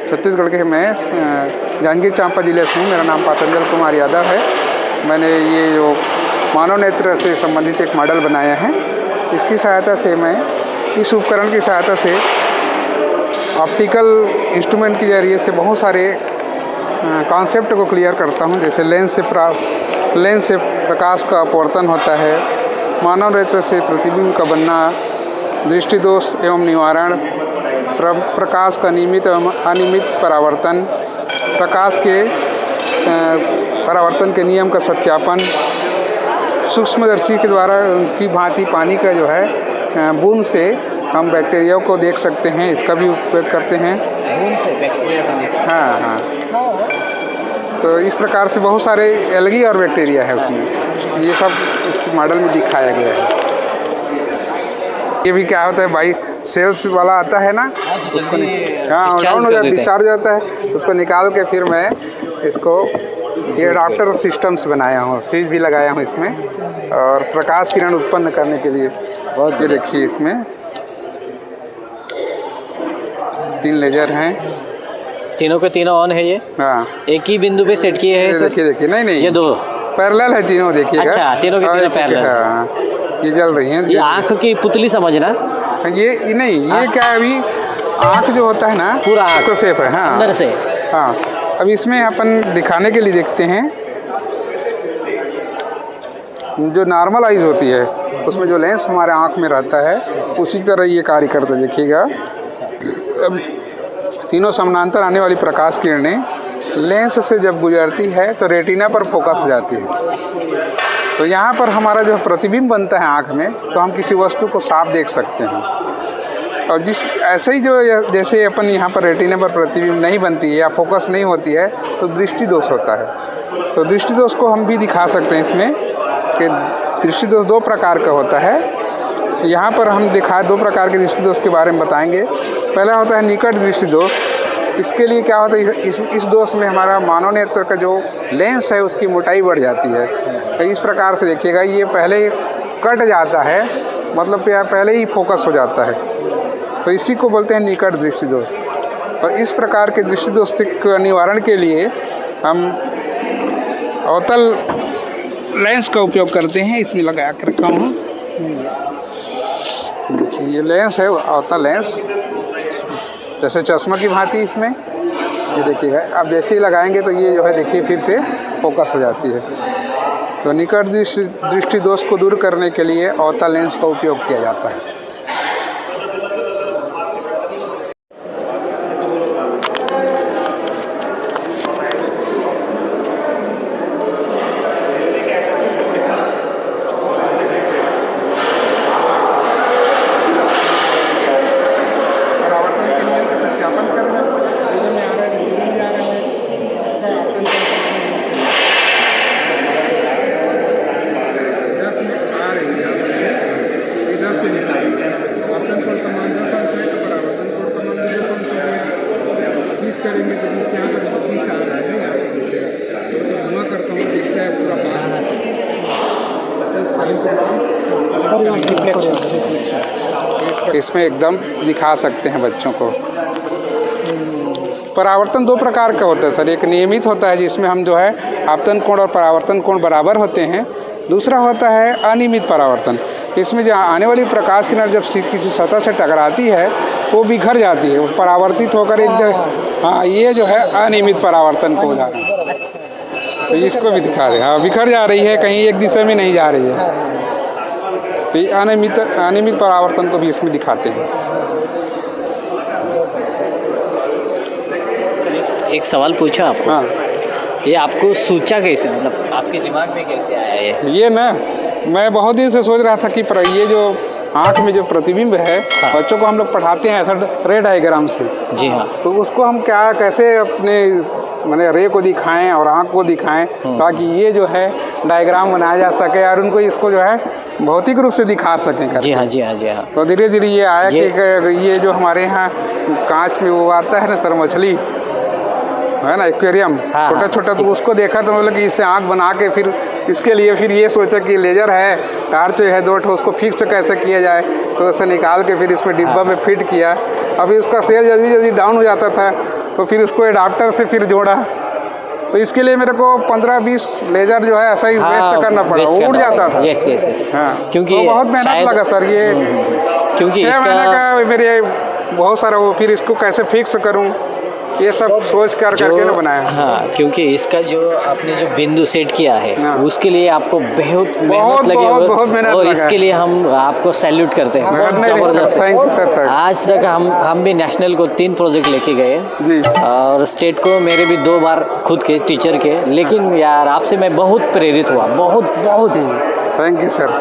छत्तीसगढ़ के मैं जांजगीर चांपा जिले से हूँ। मेरा नाम पातंजल कुमार यादव है। मैंने ये जो मानव नेत्र से संबंधित एक मॉडल बनाया है, इसकी सहायता से मैं इस उपकरण की सहायता से ऑप्टिकल इंस्ट्रूमेंट के जरिए से बहुत सारे कॉन्सेप्ट को क्लियर करता हूँ। जैसे लेंस से प्रकाश का अपवर्तन होता है, मानव नेत्र से प्रतिबिंब का बनना, दृष्टि दोष एवं निवारण, प्रकाश का नियमित एवं अनियमित परावर्तन, प्रकाश के परावर्तन के नियम का सत्यापन, सूक्ष्मदर्शी के द्वारा की भांति पानी का जो है बूंद से हम बैक्टीरिया को देख सकते हैं, इसका भी उपयोग करते हैं। बूंद से बैक्टीरिया का देख सकते हैं। हाँ। तो इस प्रकार से बहुत सारे एल्गी और बैक्टीरिया है उसमें, ये सब इस मॉडल में दिखाया गया है। ये भी क्या होता है भाई, सेल्स वाला आता है ना, उसको डाउन हो जाता है, डिस्चार्ज होता है, उसको निकाल के फिर मैं इसको ये अडाप्टर सिस्टम्स बनाया हूँ, स्विच भी लगाया हूँ इसमें, और प्रकाश किरण उत्पन्न करने के लिए। बहुत ये देखिए, इसमें 3 लेजर हैं, तीनों के तीनों ऑन है ये। हाँ, एक ही बिंदु पे सेट किए हैं। देखिए नहीं ये 2 पैरेलल है, तीनों देखिएगा। अच्छा, तीनों के तीनों पैरेलल। ये जल रही हैं। ये आँख की पुतली समझना। ये नहीं, ये क्या है, अभी आँख जो होता है ना, पूरा आँख शेप है। हाँ, अंदर से। हाँ, अब इसमें अपन दिखाने के लिए देखते हैं, जो नॉर्मल आइज होती है उसमें जो लेंस हमारे आँख में रहता है उसी तरह ये कार्य करता है। देखिएगा, अब तीनों समानांतर आने वाली प्रकाश किरणें लेंस से जब गुजरती है तो रेटिना पर फोकस हो जाती है। तो यहाँ पर हमारा जो प्रतिबिंब बनता है आँख में, तो हम किसी वस्तु को साफ देख सकते हैं। और ऐसे ही जो जैसे अपन यहाँ पर रेटिना पर प्रतिबिंब नहीं बनती है या फोकस नहीं होती है तो दृष्टि दोष होता है। तो दृष्टि दोष को हम भी दिखा सकते हैं इसमें, कि दृष्टि दोष 2 प्रकार का होता है। यहाँ पर हम 2 प्रकार के दृष्टि दोष के बारे में बताएंगे। पहला होता है निकट दृष्टि दोष। इसके लिए क्या होता है, इस दोष में हमारा मानव नेत्र का जो लेंस है उसकी मोटाई बढ़ जाती है। तो इस प्रकार से देखिएगा, ये पहले कट जाता है, मतलब पहले ही फोकस हो जाता है, तो इसी को बोलते हैं निकट दृष्टि दोष। और इस प्रकार के दृष्टि दोष के निवारण के लिए हम अवतल लेंस का उपयोग करते हैं। इसमें लगा कर रखा हूँ, देखिए ये लेंस है, अवतल लेंस, जैसे चश्मा की भांति इसमें ये देखिएगा। अब जैसे ही लगाएंगे तो ये जो है देखिए फिर से फोकस हो जाती है। तो निकट दृष्टि दोष को दूर करने के लिए अवतल लेंस का उपयोग किया जाता है। करेंगे तो यहाँ पर बत्ती से आ रहा है, यहाँ पे धुआं करता हूँ, दिखता है पूरा बाहर। इसमें एकदम दिखा सकते हैं बच्चों को। परावर्तन 2 प्रकार का होता है सर। एक नियमित होता है जिसमें हम जो है आपतन कोण और परावर्तन कोण बराबर होते हैं। दूसरा होता है अनियमित परावर्तन। इसमें जो आने वाली प्रकाश किरण जब किसी सतह से टकराती है वो बिखर जाती है, वो परावर्तित होकर एक हाँ, ये जो है अनियमित परावर्तन को हो जा रहा है। तो इसको भी दिखा रहे हैं, हाँ, बिखर जा रही है, कहीं एक दिशा में नहीं जा रही है। तो ये अनियमित परावर्तन को भी इसमें दिखाते हैं। एक सवाल पूछा आपको। हाँ, ये आपको सोचा कैसे, मतलब आपके दिमाग में कैसे आया ये ना, मैं बहुत दिन से सोच रहा था कि ये जो आँख में जो प्रतिबिंब है, हाँ, बच्चों को हम लोग पढ़ाते हैं ऐसा रे डायग्राम से। जी हाँ। तो उसको हम कैसे अपने मैंने रे को दिखाएं और आँख को दिखाएं ताकि ये जो है डायग्राम बनाया जा सके और उनको इसको जो है भौतिक रूप से दिखा सकें। जी हाँ, जी हाँ, जी हाँ। तो धीरे धीरे ये आया कि ये जो हमारे यहाँ कांच में वो आता है ना सर, मछली है ना, एक्वेरियम, हाँ, छोटा छोटा, तो उसको देखा तो मतलब कि इससे आँख बना के फिर इसके लिए फिर ये सोचा कि लेजर है, टार्च है 2 ठो, उसको फिक्स कैसे किया जाए। तो उसे निकाल के फिर इसमें डिब्बा में फिट किया अभी उसका सेल जल्दी जल्दी डाउन हो जाता था, तो फिर उसको एडाप्टर से फिर जोड़ा, तो इसके लिए मेरे को 15-20 लेजर जो है ऐसा ही वेस्ट करना पड़ा, उड़ जाता था। Yes yes yes. हाँ, क्योंकि तो बहुत मेहनत लगा सर ये, क्योंकि 6 महीने का मेरे बहुत सारा वो, फिर इसको कैसे फिक्स करूं, ये सब सोच करके ना बनाया। हाँ, क्योंकि इसका जो आपने जो बिंदु सेट किया है हाँ। उसके लिए आपको बहुत मेहनत लगी बहुत मेहनत और लगा इसके लिए हम आपको सैल्यूट करते हैं। बहुत नहीं, जबरदस्त। थैंक यू सर, थैंक आज तक हम भी नेशनल को 3 प्रोजेक्ट लेके गए जी। और स्टेट को मेरे भी 2 बार खुद के टीचर के, लेकिन यार आपसे मैं बहुत प्रेरित हुआ, बहुत बहुत। Thank you sir.